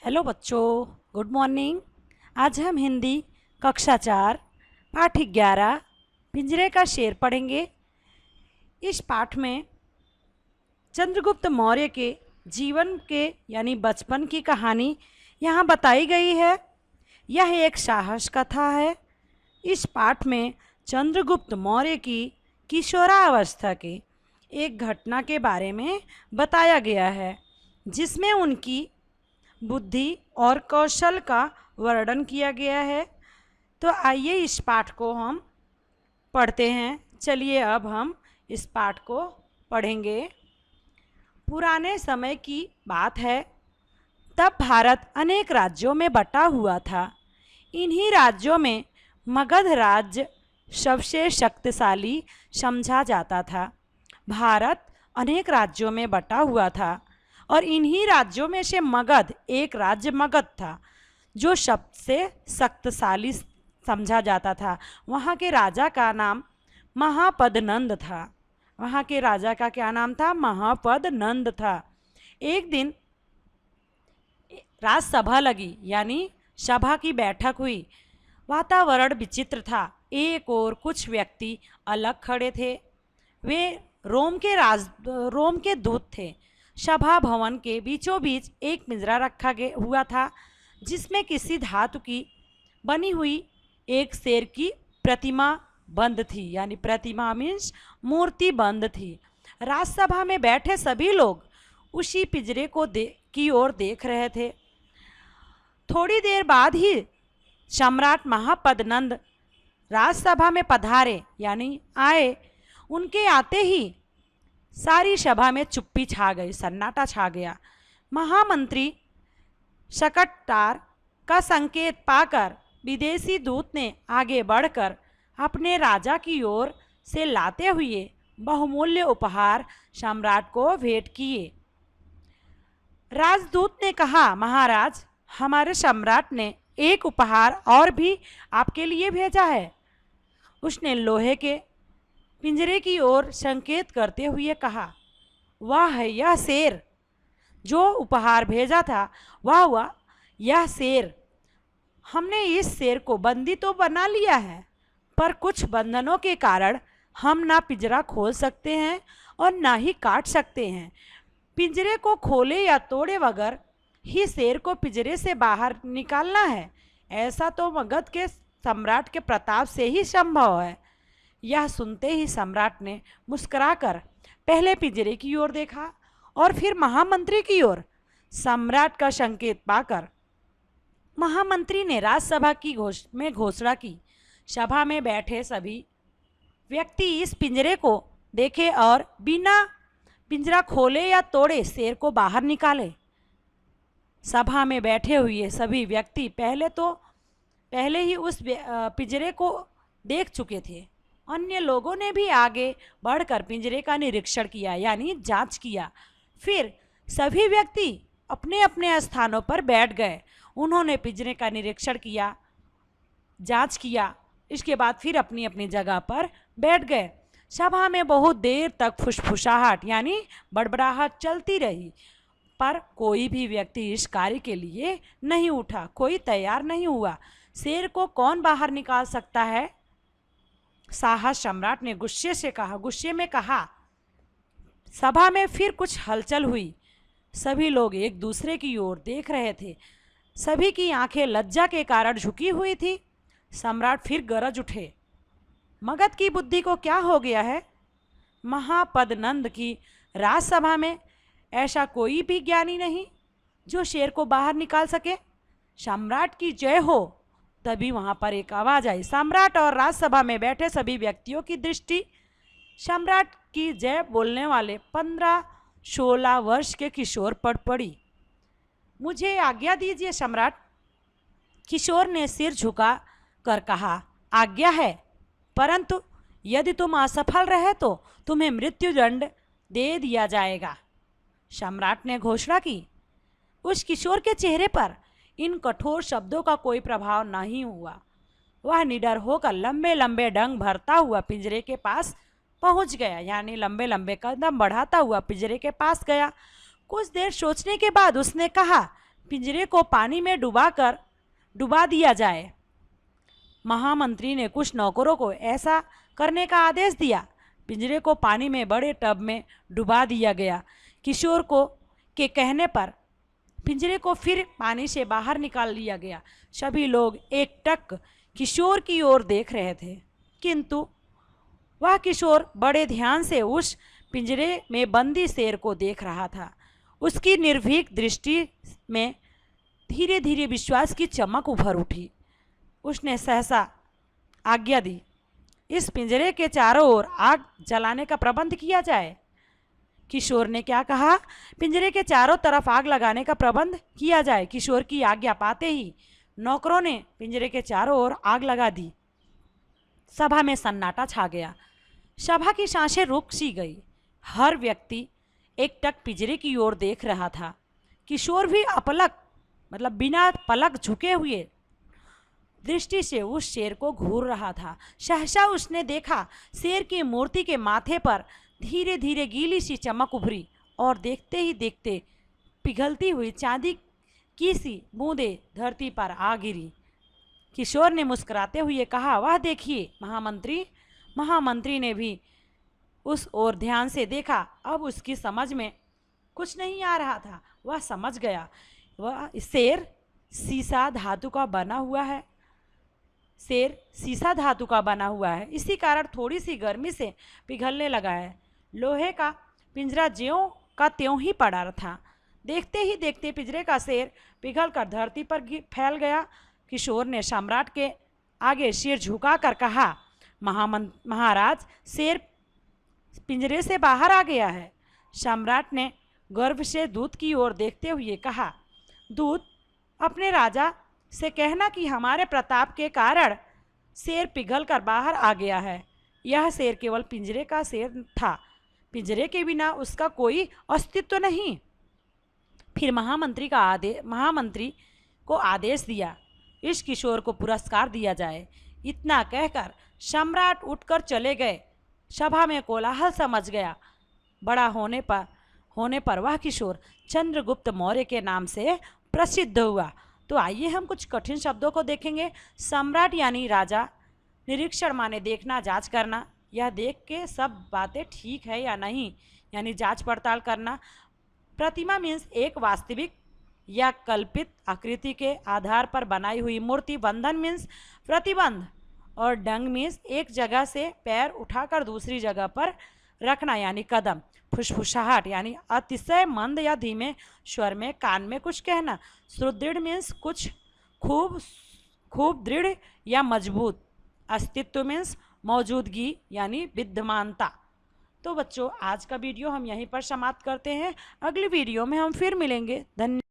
Hello बच्चों, good morning. आज हम हिंदी कक्षा 4 पाठ 11 पिंजरे का शेर पढ़ेंगे। इस पाठ में चंद्रगुप्त मौर्य के जीवन के यानी बचपन की कहानी यहाँ बताई गई है। यह एक साहस कथा है। इस पाठ में चंद्रगुप्त मौर्य की किशोरावस्था के एक घटना के बारे में बताया गया है, जिसमें उनकी बुद्धि और कौशल का वर्णन किया गया है। तो आइए इस पाठ को हम पढ़ते हैं। चलिए अब हम इस पाठ को पढ़ेंगे। पुराने समय की बात है। तब भारत अनेक राज्यों में बटा हुआ था। इन्हीं राज्यों में मगध राज्य सबसे शक्तिशाली समझा जाता था। भारत अनेक राज्यों में बटा हुआ था और इन्हीं राज्यों में से मगध एक राज्य मगध था, जो सबसे शक्तिशाली समझा जाता था। वहाँ के राजा का नाम महापद्नंद था। वहाँ के राजा का क्या नाम था? महापद्नंद था। एक दिन राजसभा लगी, यानी सभा की बैठक हुई। वातावरण विचित्र था। एक और कुछ व्यक्ति अलग खड़े थे। वे रोम के दूत थे। सभा भवन के बीचों बीच एक पिंजरा रखा हुआ था, जिसमें किसी धातु की बनी हुई एक शेर की प्रतिमा बंद थी, यानी प्रतिमा मीन्स मूर्ति बंद थी। राजसभा में बैठे सभी लोग उसी पिंजरे को की ओर देख रहे थे। थोड़ी देर बाद ही सम्राट महापद्नंद राजसभा में पधारे, यानी आए। उनके आते ही सारी सभा में चुप्पी छा गई, सन्नाटा छा गया। महामंत्री शकटार का संकेत पाकर विदेशी दूत ने आगे बढ़कर अपने राजा की ओर से लाते हुए बहुमूल्य उपहार सम्राट को भेंट किए। राजदूत ने कहा, महाराज, हमारे सम्राट ने एक उपहार और भी आपके लिए भेजा है। उसने लोहे के पिंजरे की ओर संकेत करते हुए कहा, वाह, यह शेर जो उपहार भेजा था, वाह यह शेर। हमने इस शेर को बंदी तो बना लिया है, पर कुछ बंधनों के कारण हम ना पिंजरा खोल सकते हैं और ना ही काट सकते हैं। पिंजरे को खोले या तोड़े बगैर ही शेर को पिंजरे से बाहर निकालना है। ऐसा तो मगध के सम्राट के प्रताप से ही संभव है। यह सुनते ही सम्राट ने मुस्कुराकर पहले पिंजरे की ओर देखा और फिर महामंत्री की ओर। सम्राट का संकेत पाकर महामंत्री ने राजसभा की घोषणा की, सभा में बैठे सभी व्यक्ति इस पिंजरे को देखे और बिना पिंजरा खोले या तोड़े शेर को बाहर निकाले। सभा में बैठे हुए सभी व्यक्ति पहले ही उस पिंजरे को देख चुके थे। अन्य लोगों ने भी आगे बढ़कर पिंजरे का निरीक्षण किया, यानी जांच किया। फिर सभी व्यक्ति अपने अपने स्थानों पर बैठ गए। उन्होंने पिंजरे का निरीक्षण किया, जांच किया। इसके बाद फिर अपनी अपनी जगह पर बैठ गए। सभा में बहुत देर तक फुसफुसाहट यानी बड़बड़ाहट चलती रही, पर कोई भी व्यक्ति इस कार्य के लिए नहीं उठा, कोई तैयार नहीं हुआ। शेर को कौन बाहर निकाल सकता है? साहस सम्राट ने गुस्से में कहा। सभा में फिर कुछ हलचल हुई। सभी लोग एक दूसरे की ओर देख रहे थे। सभी की आंखें लज्जा के कारण झुकी हुई थी। सम्राट फिर गरज उठे, मगध की बुद्धि को क्या हो गया है? महापद्नंद की राजसभा में ऐसा कोई भी ज्ञानी नहीं जो शेर को बाहर निकाल सके। सम्राट की जय हो। तभी वहां पर एक आवाज आई। सम्राट और राजसभा में बैठे सभी व्यक्तियों की दृष्टि सम्राट की जय बोलने वाले 15-16 वर्ष के किशोर पर पड़ी। मुझे आज्ञा दीजिए सम्राट। किशोर ने सिर झुका कर कहा, आज्ञा है, परंतु यदि तुम असफल रहे तो तुम्हें मृत्युदंड दे दिया जाएगा। सम्राट ने घोषणा की। उस किशोर के चेहरे पर इन कठोर शब्दों का कोई प्रभाव नहीं हुआ। वह निडर होकर लंबे लंबे डंग भरता हुआ पिंजरे के पास पहुंच गया, यानी लंबे लंबे कदम बढ़ाता हुआ पिंजरे के पास गया। कुछ देर सोचने के बाद उसने कहा, पिंजरे को पानी में डुबा दिया जाए। महामंत्री ने कुछ नौकरों को ऐसा करने का आदेश दिया। पिंजरे को पानी में बड़े टब में डुबा दिया गया। किशोर को के कहने पर पिंजरे को फिर पानी से बाहर निकाल लिया गया। सभी लोग एकटक किशोर की ओर देख रहे थे, किंतु वह किशोर बड़े ध्यान से उस पिंजरे में बंदी शेर को देख रहा था। उसकी निर्भीक दृष्टि में धीरे धीरे विश्वास की चमक उभर उठी। उसने सहसा आज्ञा दी, इस पिंजरे के चारों ओर आग जलाने का प्रबंध किया जाए। किशोर ने क्या कहा? पिंजरे के चारों तरफ आग लगाने का प्रबंध किया जाए। किशोर की आज्ञा पाते ही नौकरों ने पिंजरे के चारों ओर आग लगा दी। सभा में सन्नाटा छा गया। सभा की सांसें रुक सी गई। हर व्यक्ति एकटक पिंजरे की ओर देख रहा था। किशोर भी अपलक मतलब बिना पलक झुके हुए दृष्टि से उस शेर को घूर रहा था। सहसा उसने देखा शेर की मूर्ति के माथे पर धीरे धीरे गीली सी चमक उभरी और देखते ही देखते पिघलती हुई चांदी की सी बूंदें धरती पर आ गिरी। किशोर ने मुस्कुराते हुए कहा, वह देखिए महामंत्री। महामंत्री ने भी उस ओर ध्यान से देखा। अब उसकी समझ में कुछ नहीं आ रहा था। वह समझ गया, वह शेर सीसा धातु का बना हुआ है। शेर सीसा धातु का बना हुआ है, इसी कारण थोड़ी सी गर्मी से पिघलने लगा है। लोहे का पिंजरा ज्यों का त्यों ही पड़ा था। देखते ही देखते पिंजरे का शेर पिघलकर धरती पर फैल गया। किशोर ने सम्राट के आगे सिर झुकाकर कहा, महाराज, शेर पिंजरे से बाहर आ गया है। सम्राट ने गर्व से दूत की ओर देखते हुए कहा, दूत, अपने राजा से कहना कि हमारे प्रताप के कारण शेर पिघलकर बाहर आ गया है। यह शेर केवल पिंजरे का शेर था, पिंजरे के बिना उसका कोई अस्तित्व नहीं। फिर महामंत्री को आदेश दिया, इस किशोर को पुरस्कार दिया जाए। इतना कहकर सम्राट उठकर चले गए। सभा में कोलाहल समझ गया। बड़ा होने पर वह किशोर चंद्रगुप्त मौर्य के नाम से प्रसिद्ध हुआ। तो आइए हम कुछ कठिन शब्दों को देखेंगे। सम्राट यानी राजा। निरीक्षण माने देखना, जांच करना, यह देख के सब बातें ठीक है या नहीं, यानी जांच पड़ताल करना। प्रतिमा मीन्स एक वास्तविक या कल्पित आकृति के आधार पर बनाई हुई मूर्ति। बंधन मीन्स प्रतिबंध। और डंग मीन्स एक जगह से पैर उठाकर दूसरी जगह पर रखना यानी कदम। फुसफुसाहट यानी अतिशय मंद या धीमे स्वर में कान में कुछ कहना। सुदृढ़ मीन्स कुछ खूब दृढ़ या मजबूत। अस्तित्व मीन्स मौजूदगी यानी विद्यमानता। तो बच्चों, आज का वीडियो हम यहीं पर समाप्त करते हैं। अगली वीडियो में हम फिर मिलेंगे। धन्यवाद।